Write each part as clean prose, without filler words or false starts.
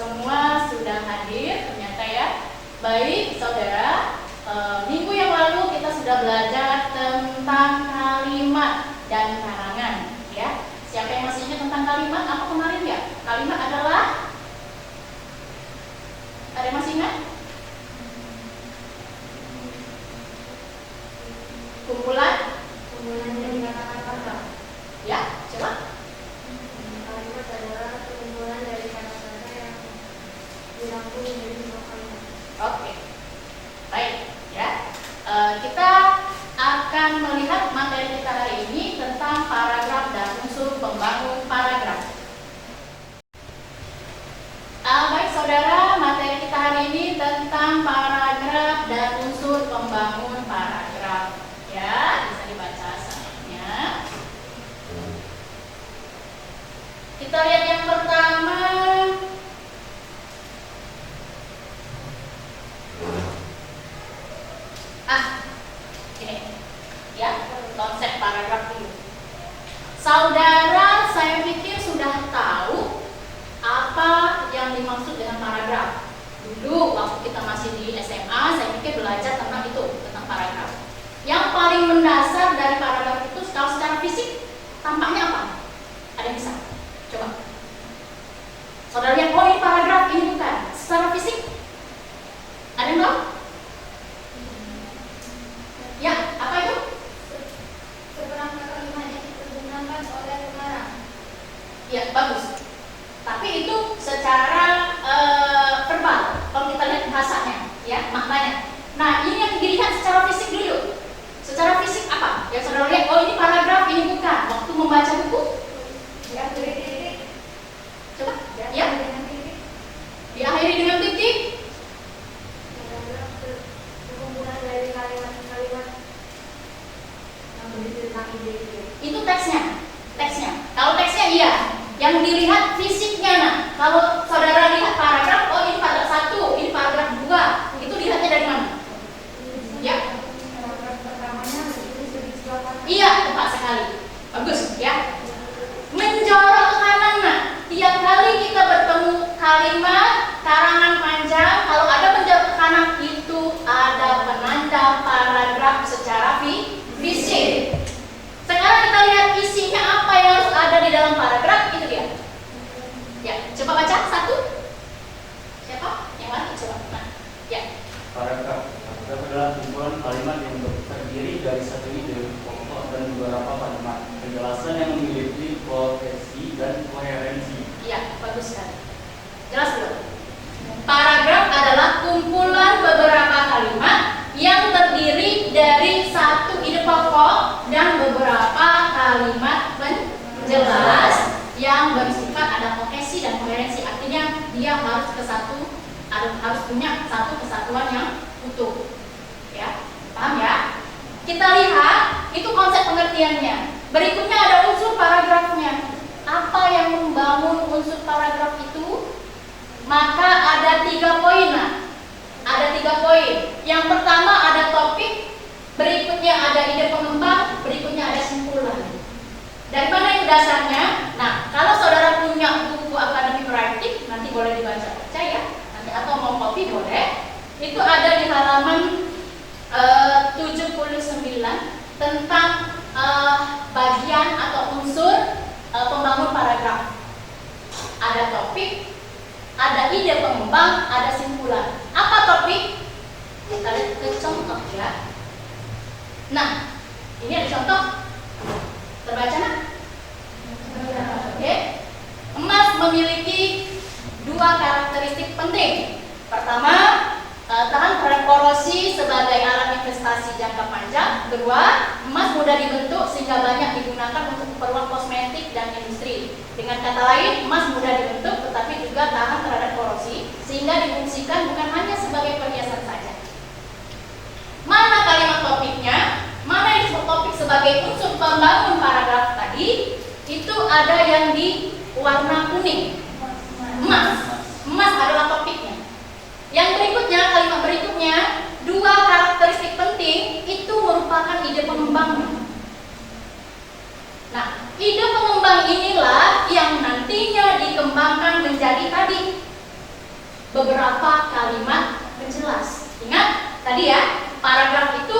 semua sudah hadir ternyata ya. Baik saudara, minggu yang lalu kita sudah belajar tentang kalimat dan karangan ya. Siapa yang masih ingat tentang kalimat? Apa kemarin ya? Kalimat adalah, ada yang masih ingat? Kumpulan dari kata-kata. Ya, coba. Kalimat adalah kumpulan dari kata-kata yang dirangkum menjadi sebuah kalimat. Oke, baik ya. Kita akan melihat materi kita hari ini tentang paragraf dan unsur pembangun paragraf. Baik saudara, materi kita hari ini tentang paragraf dan unsur pembangun paragraf. Ya, bisa dibaca semuanya. Kita lihat yang pertama. Ini ya, konsep paragraf dulu. Saudara, saya pikir sudah tahu apa yang dimaksud dengan paragraf. Dulu waktu kita masih di SMA, saya pikir belajar tentang itu, tentang paragraf. Yang paling mendasar dari paragraf itu kalau secara fisik tampaknya apa? Ada yang bisa? Coba. Saudara lihat, oh ini paragraf, ini bukan. Secara fisik ada yang tahu? Ya, apa itu? Seperangkat kalimat yang digunakan oleh pengarang. Ya, bagus. Tapi itu secara verbal. Kalau kita lihat bahasanya, ya, maknanya. Nah, ini yang dilihat secara fisik dulu. Secara fisik apa? Yang saudara lihat, oh ini paragraf, ini bukan. Waktu membaca buku, Diakhiri titik. coba, ya, Dengan titik. diakhiri dengan titik. Paragraf kumpulan dari kalimat-kalimat yang berisi tentang ide-ide. Itu teksnya. Kalau teksnya iya, yang dilihat fisiknya. Nah, kalau saudara lihat paragraf, oh ini paragraf 1, ini paragraf 2, itu dilihatnya dari mana? Ya. Paragraf pertamanya ditulis dari sebelah kanan. Iya, tepat sekali. Bagus ya. Menjorok ke kanan. Nah, tiap kali kita bertemu kalimat karangan panjang, kalau ada menjorok ke kanan itu ada penanda paragraf secara fisik. Sekarang kita lihat isinya apa yang harus ada di dalam paragraf, itu dia. Ya, coba baca satu. Siapa? Yang mana? Coba. Nah, ya. Paragraf adalah kumpulan kalimat yang terdiri dari satu ide pokok dan beberapa kalimat penjelasan yang memiliki kohesi dan koherensi. Iya, bagus sekali. Jelas belum? Paragraf adalah kumpulan beberapa kalimat yang terdiri dari satu ide pokok dan beberapa kalimat penjelas yang bersifat ada kohesi dan koherensi. Artinya dia harus punya satu kesatuan yang utuh. Ya, paham ya? Kita lihat itu konsep pengertiannya. Berikutnya ada unsur paragrafnya. Apa yang membangun unsur paragraf itu? Maka ada 3 poin. Nah, ada 3 poin. Yang pertama ada topik, berikutnya ada ide pengembang, berikutnya ada simpulan. Dari mana itu dasarnya? Nah, kalau saudara punya buku akademik writing, nanti boleh dibaca ya. Nanti atau mau copy boleh. Itu ada di halaman 79 tentang bagian atau unsur pembangun paragraf. Ada topik, ada ide pengembang, ada simpulan. Apa topik? Kita lihat ke contoh ya. Nah, ini ada contoh. Terbaca nak? Oke. Emas memiliki 2 karakteristik penting. Pertama, tahan terhadap korosi sebagai alat investasi jangka panjang. Kedua, emas mudah dibentuk sehingga banyak digunakan untuk keperluan kosmetik dan industri. Dengan kata lain, emas mudah dibentuk tetapi juga tahan terhadap korosi sehingga difungsikan bukan hanya sebagai perhiasan saja. Mana kalimat topiknya? Mana yang disebut topik sebagai unsur pembangun paragraf tadi? Itu ada yang di warna kuning. Emas adalah topiknya. Yang berikutnya, kalimat berikutnya, 2 karakteristik penting itu merupakan ide pengembangnya. Nah, ide pengembang inilah yang nantinya dikembangkan menjadi tadi beberapa kalimat penjelas. Ingat tadi ya, paragraf itu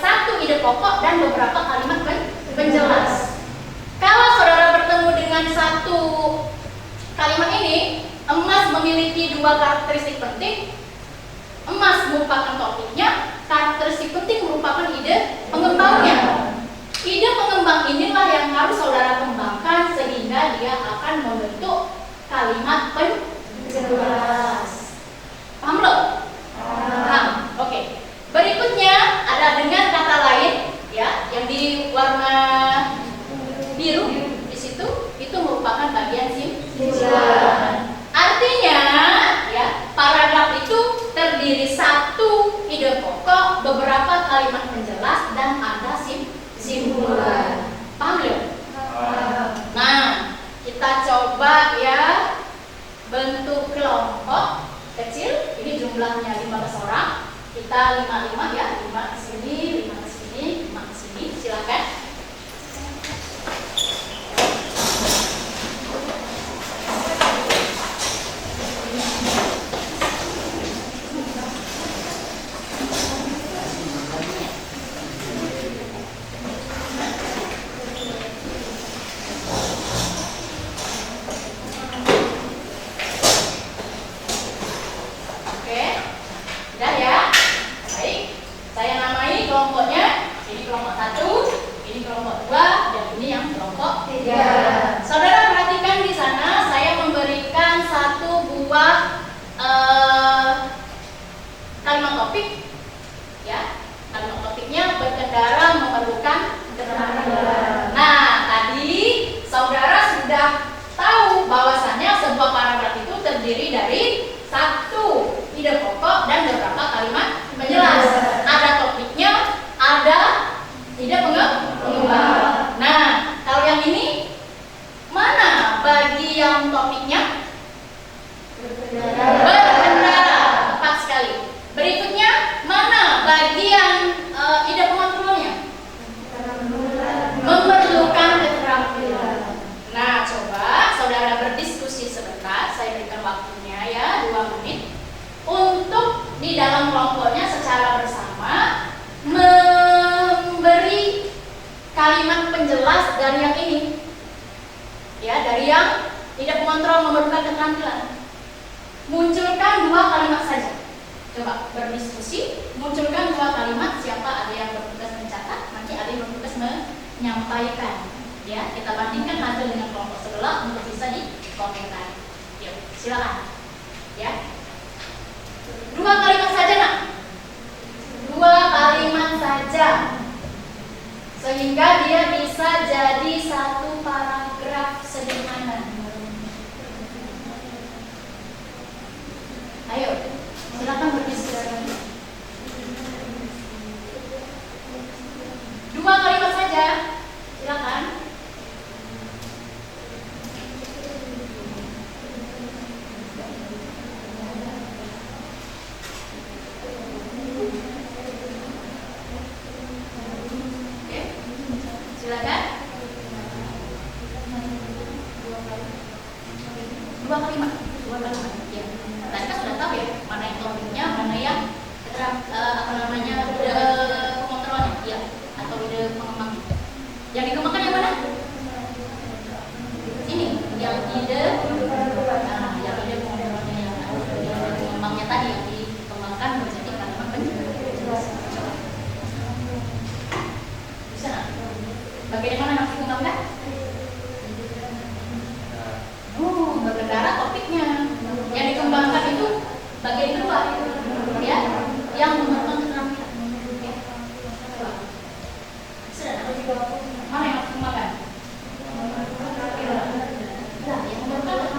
satu ide pokok dan beberapa kalimat penjelas. Kalau saudara bertemu dengan satu kalimat ini, emas memiliki dua karakteristik penting. Emas merupakan topiknya, karakteristik penting merupakan ide pengembangnya. Ide pengembang inilah yang harus saudara kembangkan sehingga dia akan membentuk kalimat penjelas. Paham belum? Paham. Oke. Berikutnya ada dengan kata lain, ya, yang di warna biru di situ, itu merupakan bagian simpulan. Artinya, ya, paragraf itu terdiri satu ide pokok, beberapa kalimat penjelas, dan ada simpulan. Paham belum? Nah, kita coba ya bentuk kelompok kecil. Ini jumlahnya 15 orang. Kita 5 ya, 5 ke sini, 5 ke sini, 5 ke sini. Silakan. Udah ya? Baik. Saya namai kelompoknya. Ini kelompok 1, ini kelompok 2, dan ini yang kelompok 3. Saudara perhatikan di sana saya memberikan satu buah kalimat topik. Ya. Kalimat topiknya berkendara memerlukan keterampilan. Nah, tadi saudara sudah tahu bahwasannya sebuah paragraf itu terdiri dari satu ide pokok dan beberapa kalimat penjelas. Ada topiknya, ada ide pengembang. Nah, kalau yang ini mana bagian topiknya? Berkendara. Tepat sekali. Berikutnya, mana bagian ide pengontrolnya? Memerlukan keterampilan. Nah, coba saudara berdiskusi sebentar. Saya berikan waktunya ya 2 menit. Untuk di dalam kelompoknya secara bersama memberi kalimat penjelas dari yang ini, ya, dari yang tidak mengontrol memerlukan keterampilan. Munculkan 2 kalimat saja. Coba berdiskusi, munculkan 2 kalimat. Siapa ada yang bertugas mencatat, nanti ada yang bertugas menyampaikan. Ya, kita bandingkan hasil dengan kelompok sebelah untuk bisa dikomentari. Yuk, silakan. Ya. 2 kalimat saja, nak. 2 kalimat saja. Sehingga dia bisa jadi satu paragraf sederhana. Ayo, silakan berdiskusi. 2 kalimat saja. Silakan. Silakan. 2 kalimat. Ya. Tadi kan sudah tahu ya mana yang topiknya, mana yang ide pengontrolnya, ya, atau ide pengembangnya. Yang dikembangkan yang mana? Ini, yang ide, yang ide pengontrolnya, yang ide pengembangnya tadi yang dikembangkan menjadi kalimat penjelas. Bisa nggak? Bagian mana yang dikembangkan? Berkendara topiknya. Yang dikembangkan itu bagian kedua, ya, yang memerlukan keterampilan. Ya. Sudah, mana yang dikembangkan? Nah, yang memerlukan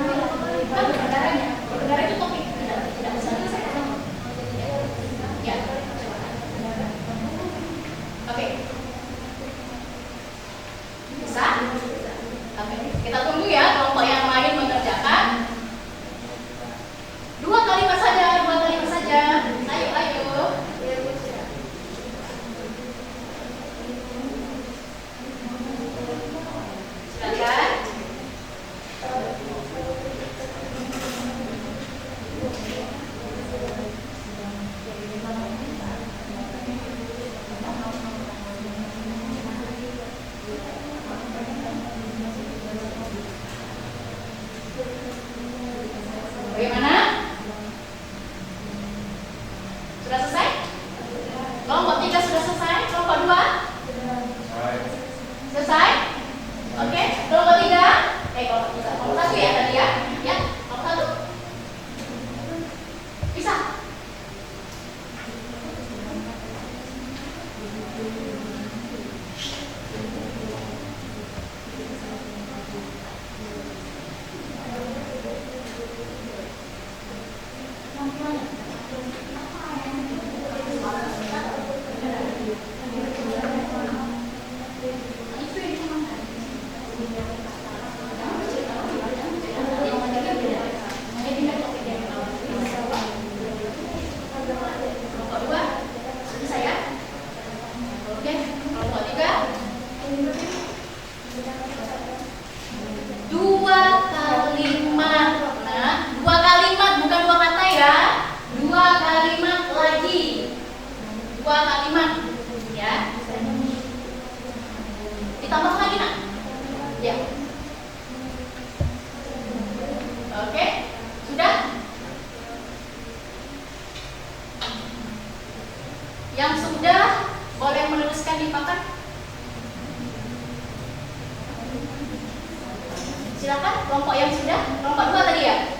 Silakan kelompok yang sudah, kelompok 2 tadi ya.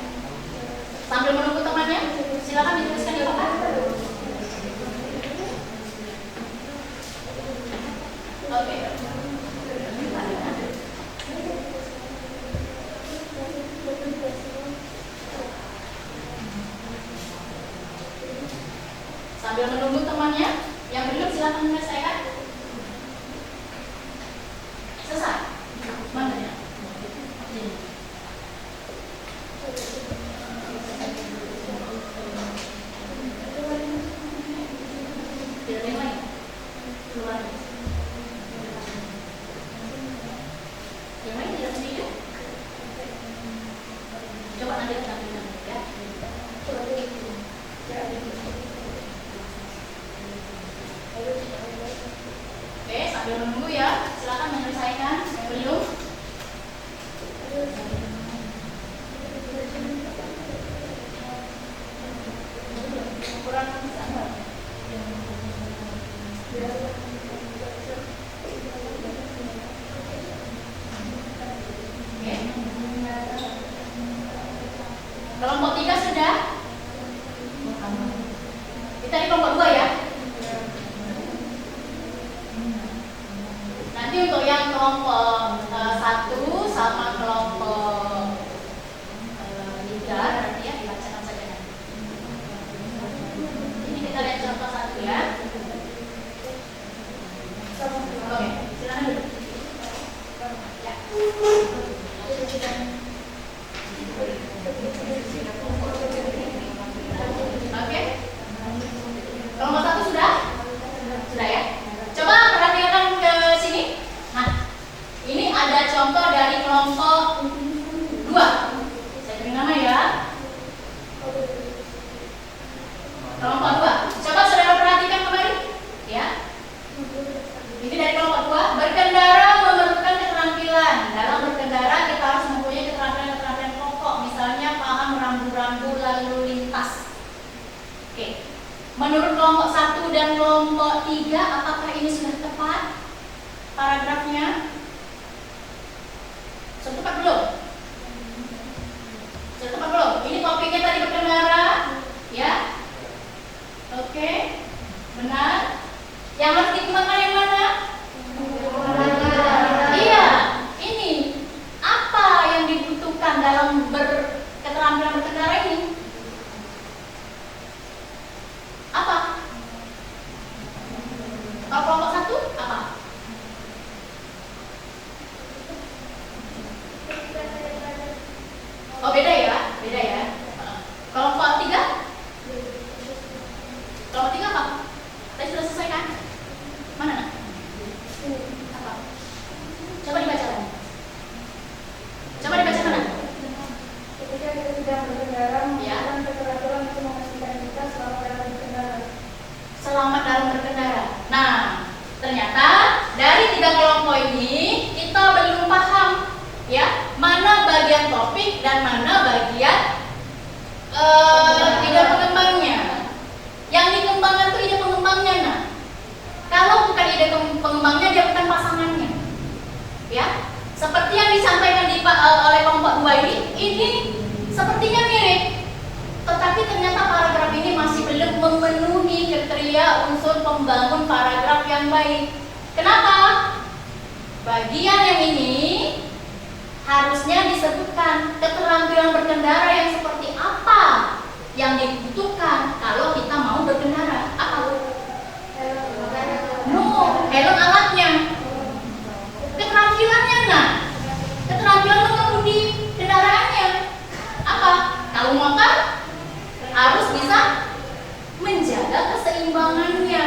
Sambil menunggu temannya, silakan dituliskan di papan. Oke. Sambil menunggu temannya, yang belum silakan menyelesaikan. Selesai. Mana ya? Tidak ada yang lain? Keluar. Yang lain tidak setuju? Coba nanti kita ambil ya. Oke, sambil menunggu ya, silakan menyelesaikan yang belum. Kurang sama. Oke. Kelompok 3 sudah? Kita di kelompok 2 ya. Nanti untuk yang kelompok 1 sama kelompok 3 nanti ya dibacakan saja. Ini kita lihat contoh 1 ya. Oke, silakan dulu. Ya. Oke. Kelompok 1 sudah? Sudah ya? Coba perhatikan ke sini. Nah, ini ada contoh dari kelompok 2. Saya beri nama ya. Kelompok 2. Coba saudara perhatikan kembali. Ya. Ini dari kelompok 2. Berkendara memerlukan keterampilan. Dalam berkendara kita harus mempunyai keterampilan-keterampilan pokok. Misalnya paham rambu-rambu lalu lintas. Oke. Menurut kelompok 1 dan kelompok 3, apakah ini sudah tepat paragrafnya? Sudah tepat belum? Sudah tepat belum? Ini topiknya tadi berkendara, ya? Oke, benar. Yang harus dikembangkan yang mana? Iya, ini apa yang dibutuhkan dalam keterampilan berkendara ini? Apa? Kalau kelompok 1 apa? Oh beda ya, beda ya. Kelompok 3? Kelompok 3 apa? Tadi sudah selesai kan? Mana nak? Apa? Coba dibaca lagi. Coba dibaca mana? Ketika kita sedang berkendara, Ya. menggunakan keteraturan untuk memastikan kita selamat dalam berkendara. Selamat dalam berkendara. Nah, ternyata dari 3 kelompok ini kita belum paham ya mana bagian topik dan mana bagian ide pengembangnya. Yang dikembangkan itu ide pengembangnya. Nah, kalau bukan ide pengembangnya dia bukan pasangannya. Ya, seperti yang disampaikan oleh kelompok 2 ini sepertinya mirip. Tetapi ternyata paragraf ini masih belum memenuhi kriteria unsur pembangun paragraf yang baik. Kenapa? Bagian yang ini harusnya disebutkan keterampilan berkendara yang seperti apa yang dibutuhkan harus bisa menjaga keseimbangannya.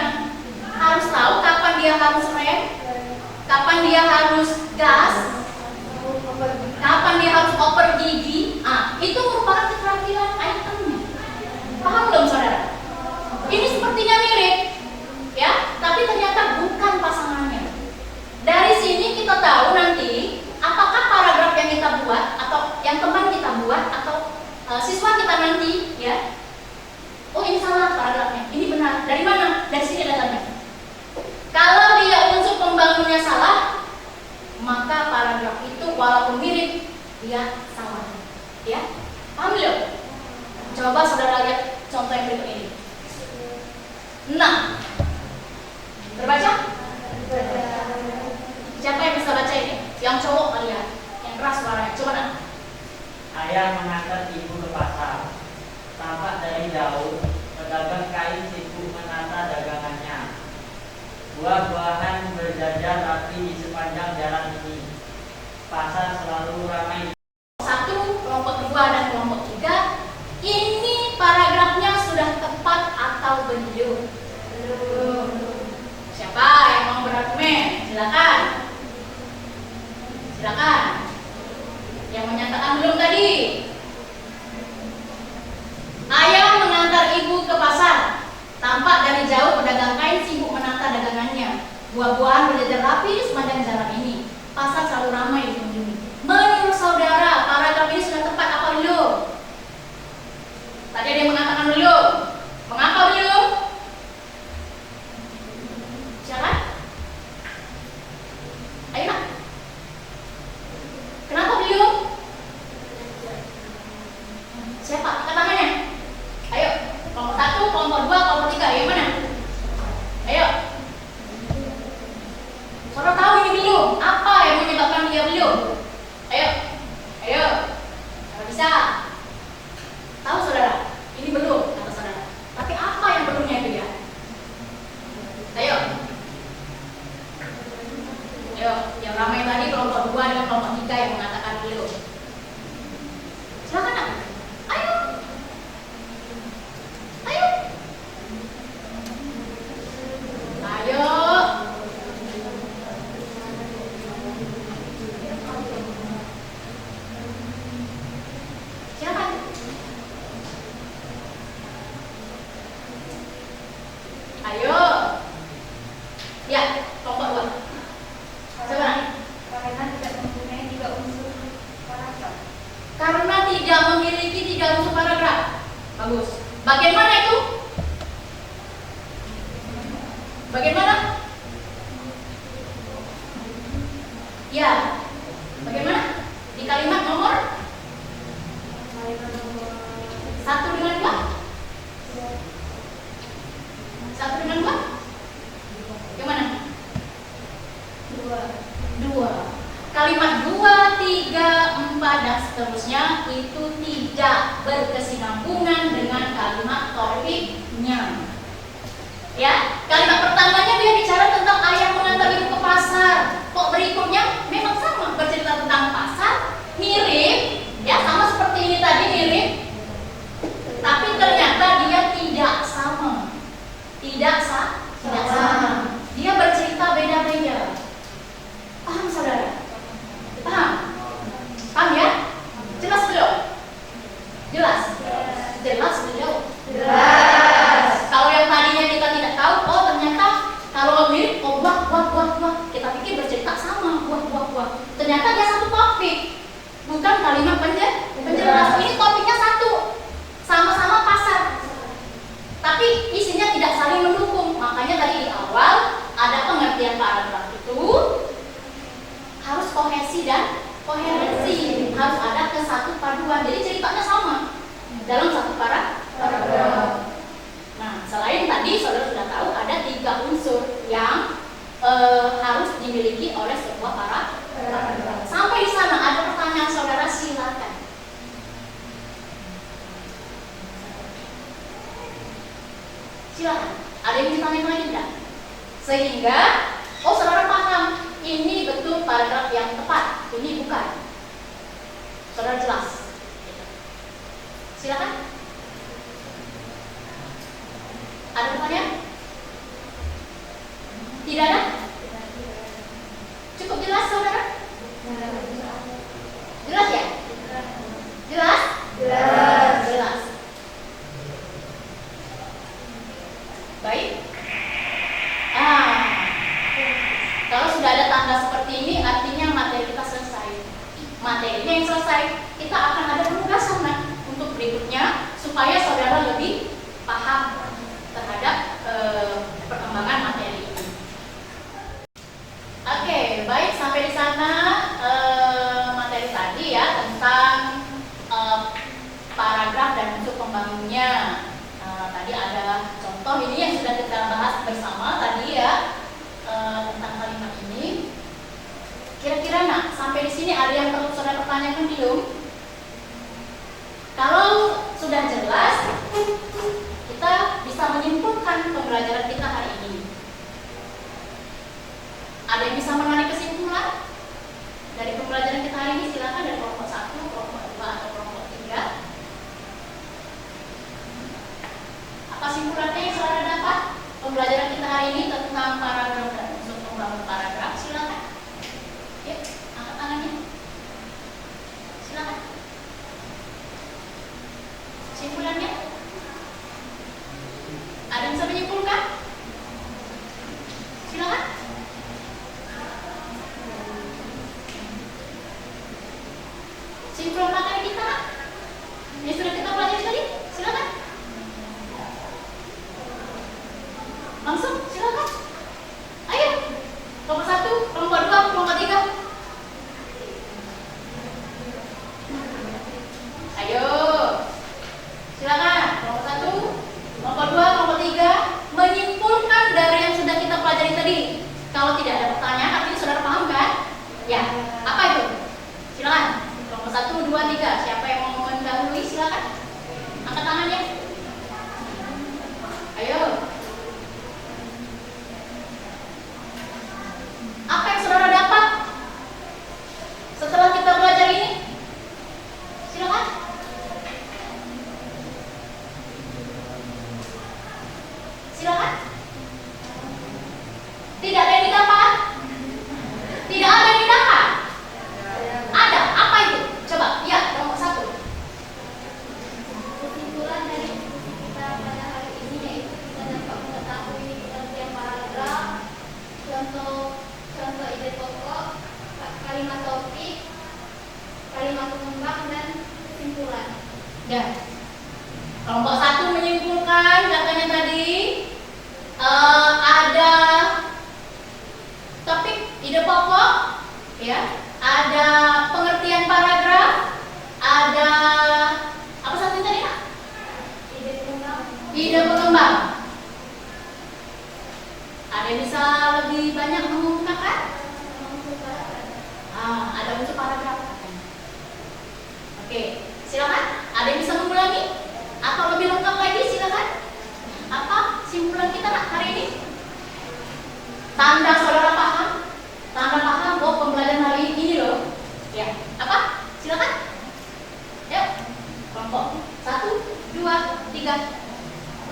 Harus tahu kapan dia harus rem, kapan dia harus gas, kapan dia harus oper gigi. Itu merupakan keterampilan itemnya. Paham belum saudara? Ini sepertinya mirip, ya, tapi ternyata bukan pasangannya. Dari sini kita tahu nanti apakah paragraf yang kita buat atau yang teman kita buat atau siswa kita nanti, ya. Oh, ini salah paragrafnya, ini benar. Dari mana? Dari sini datanya. Kalau dia unsur pembangunnya salah, maka paragraf itu walaupun mirip, dia salah. Ya, paham belum? Coba saudara lihat contoh yang berikut ini. Nah, terbaca? Siapa yang bisa baca ini? Yang cowok kali ya, yang keras suaranya. Coba nak. Ayah mengantar ibu ke pasar. Tampak dari jauh, pedagang kain sibuk menata dagangannya. Buah-buahan berjajar rapi di sepanjang jalan ini. Pasar selalu ramai. Satu, kelompok 2 dan kelompok 3. Ini paragrafnya sudah tepat atau belum? Belum. Siapa yang mau berargumen? Silakan. Silakan. Yang menyatakan belum tadi. Ayah mengantar ibu ke pasar. Tampak dari jauh pedagang kain sibuk menata dagangannya. Buah-buahan berjajar rapi di sepanjang jalan ini. Pasar selalu ramai dikunjungi. Menurut saudara, paragraf ini sudah tepat apa belum? Tadi ada yang mengatakan belum. Mengapa belum? Silakan. Ayo nak. Kenapa belum? Siapa? Angkat tangannya. Ayo. Kelompok 1, kelompok 2, kelompok 3. Yang mana? Ayo. Saudara tahu ini belum? Apa yang menyebabkan dia belum? Ayo. Ayo. Kalau bisa. Tahu saudara? Ini belum, kata saudara. Tapi apa yang belumnya itu ya? Ayo. Ayo, yang ramai tadi kelompok 2 dengan kelompok 3 yang mengatakan belum. Silakan nak. Ayo. Ayo. Ayo. Silakan. Ayo. Ya, kelompok 2. Coba. Karena tidak mempunyai 3 unsur paragraf. Karena tidak memiliki 3 unsur paragraf. Bagus. Bagaimana itu? Bagaimana? Ya. Bagaimana? Di kalimat nomor Kalimat nomor 1 dengan 2? 1 dengan 2? Yang mana? 2. Kalimat 2, 3, 4 dan seterusnya itu tidak berkesinambungan dengan kalimat topiknya. Ya, kalimat pertamanya dia bicara tentang ayah mengantar ibu ke pasar. Kok berikutnya memang sama, bercerita tentang pasar, mirip, ya sama seperti ini tadi mirip. Tapi ternyata dia tidak sama. Tidak sama. Dia bercerita beda-beda. Paham saudara? Paham? Paham ya? Jelas belum? Jelas? Jelas belum? Jelas. Kalau yang tadinya kita tidak tahu, oh ternyata kalau mirip, oh buah. Kita pikir bercerita sama, buah. Ternyata dia satu topik. Bukan kalimat penjelas. Ini topiknya satu. Sama-sama pasar. Tapi isinya tidak saling mendukung. Makanya tadi di awal ada pengertian paragraf itu harus kohesi dan koherensi, harus ada kesatu paduan. Jadi ceritanya sama dalam satu paragraf. Nah, selain tadi saudara sudah tahu ada 3 unsur yang harus dimiliki oleh sebuah paragraf. Sampai di sana ada pertanyaan saudara, silakan. Silakan. Ada yang ditanyakan lagi tidak? Sehingga saudara paham ini betul paragraf yang tepat, ini bukan. Saudara jelas. Silakan. Ada pertanyaan? Tidak ada? Cukup jelas saudara? Jelas ya? Jelas? Jelas. Baik. Kalau sudah ada tanda seperti ini, artinya materi kita selesai. Materinya yang selesai, kita akan ada penugasan untuk berikutnya supaya saudara lebih paham terhadap perkembangan materi ini. Oke, baik, sampai di sana materi tadi ya tentang paragraf dan bentuk pembangunnya. Tadi ada contoh ini yang sudah kita bahas bersama tadi ya tentang kalimat ini. Kira-kira sampai di sini ada yang perlu saudara pertanyakan belum? Kalau sudah jelas, kita bisa menyimpulkan pembelajaran kita hari ini. Ada yang bisa menarik kesimpulan dari pembelajaran kita hari ini? Silakan dari kelompok 1, kelompok 2, atau kelompok 3. Apa simpulannya yang saudara dapat? Pembelajaran kita hari ini tentang paragraf dan unsur pembangun paragraf. Silakan. Yuk, angkat tangannya. Silakan. Simpulannya? Ada yang bisa menyimpulkan? Silakan. Simpulan materi kita yang sudah kita pelajari tadi, silakan. Langsung, silakan. Ayo, kelompok 1, kelompok 2, kelompok 3. Ayo, silakan. Kelompok 1, kelompok 2, kelompok 3 menyimpulkan dari yang sudah kita pelajari tadi. Kalau tidak ada pertanyaan, artinya saudara paham kan? Ya, apa itu? Silakan. Kelompok 1, 2, 3. Siapa yang mau mendahului? Silakan. Angkat tangannya. Ayo. Apa yang saudara dapat setelah kita belajar ini? Silakan. Silakan. Tidak ada yang didapat? Tidak ada yang didapat? Ada. Apa itu? Coba lihat kelompok 1. Kesimpulan dari kita pada hari ini yaitu kita dapat mengetahui pengertian paragraf, contoh ide pokok, kalimat topik, kalimat pengembang, dan kesimpulan. Ya. Kelompok 1 menyimpulkan katanya tadi ada topik ide pokok, ya, ada pengertian paragraf, ada apa satu tadi Nak? Ide pengembang. Ide pengembang. Ada yang bisa lebih banyak mengungkapkan? Ada unsur paragraf. Oke, silakan. Ada yang bisa mengulangi atau lebih lengkap lagi? Silakan. Apa simpulan kita Nak hari ini? Tanda saudara paham? Tanda paham bahwa pembelajaran hari ini loh. Ya, apa? Silakan. Yuk, kelompok 1, 2, 3.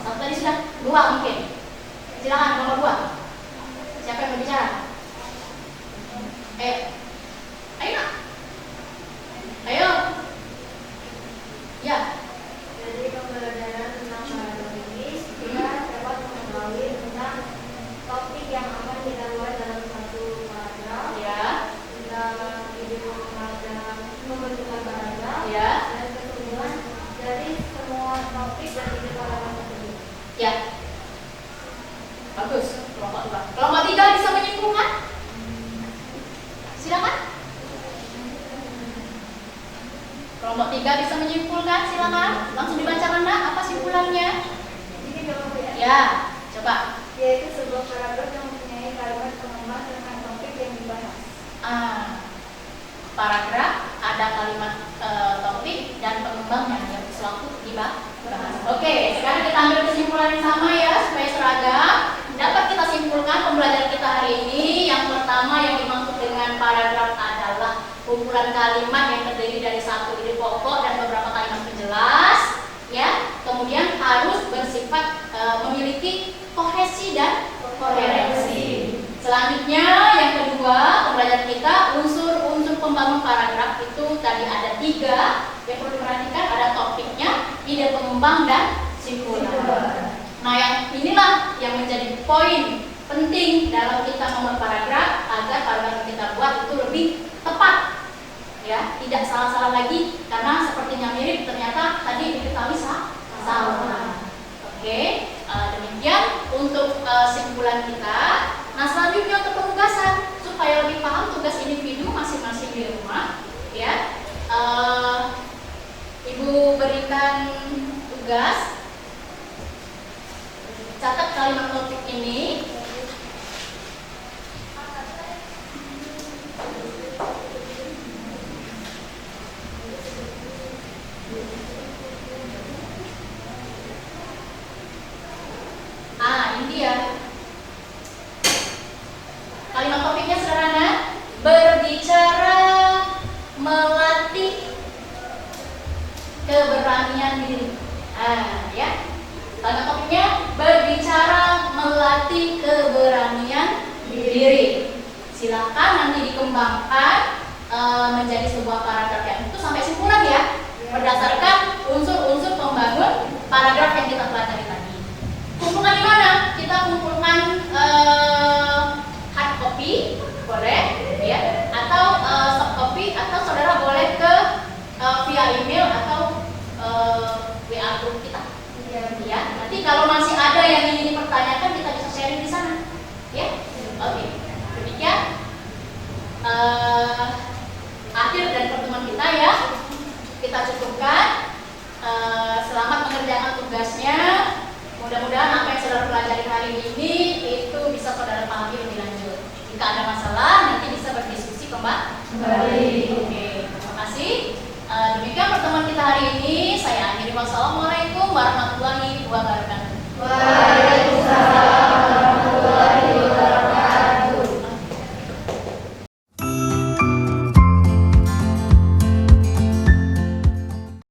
Satu tadi sudah, 2 mungkin. Silakan kelompok 2. Siapa yang berbicara? Ayo Nak. Ayo. Ya. Jadi pembelajaran tentang paragraf ini kita dapat mengetahui tentang topik yang akan kita buat dalam satu paragraf. Ya. Kita ide pengembang dalam pembentukan paragraf. Ya. Dan kesimpulan dari semua topik dan ide paragraf tersebut. Ya. Bagus. Kelompok 2. Kelompok 3 bisa menyimpulkan? Silakan. Kelompok 3 bisa menyimpulkan? Silakan. Langsung dibacakan Nak, apa simpulannya? Jadi kalau Ya, coba. yaitu sebuah paragraf yang mempunyai kalimat pengembang tentang topik yang dibahas. Paragraf ada kalimat topik dan pengembangnya yang sewaktu dibahas. Oke, sekarang kita ambil kesimpulan yang sama ya supaya seragam. Dapat kita simpulkan pembelajaran kita hari ini. Yang pertama yang dimaksud dengan paragraf adalah kumpulan kalimat yang terdiri dari satu ide pokok dan beberapa kalimat penjelas, ya. Kemudian harus bersifat memiliki kohesi dan koherensi. Selanjutnya yang kedua pembelajaran kita unsur-unsur pembangun paragraf itu tadi ada 3 yang perlu diperhatikan, ada topiknya, ide pengembang dan simpulan. Nah yang inilah yang menjadi poin penting dalam kita membuat paragraf agar paragraf yang kita buat itu lebih tepat, ya, tidak salah-salah lagi karena sepertinya mirip ternyata tadi diketahui salah. Oke, demikian untuk simpulan kita. Nah selanjutnya untuk penugasan supaya lebih paham tugas individu masing-masing di rumah, ya. Ibu berikan tugas, catat kalimat topik ini. Ini dia. Kalimat topiknya sederhana, berbicara melatih keberanian diri. Ya. Kalimat topiknya berbicara melatih keberanian diri. Silakan nanti dikembangkan menjadi sebuah paragraf yang itu sampai simpulan ya, berdasarkan unsur-unsur pembangun paragraf yang kita pelajari tadi. Kumpulkan di mana? Kita kumpulkan hard copy, boleh, ya, atau soft copy, atau saudara boleh ke via email atau WA group kita. Ya, nanti kalau masih ada yang ingin dipertanyakan kita bisa sharing di sana, ya. Oke, demikian akhir dari pertemuan kita ya. Kita cukupkan. Selamat mengerjakan tugasnya. Mudah-mudahan apa yang saudara pelajari hari ini itu bisa saudara pahami lebih lanjut. Jika ada masalah nanti bisa berdiskusi kembali. Oke, terima kasih. Demikian pertemuan kita hari ini. Saya akhiri. Wassalamualaikum warahmatullahi wabarakatuh.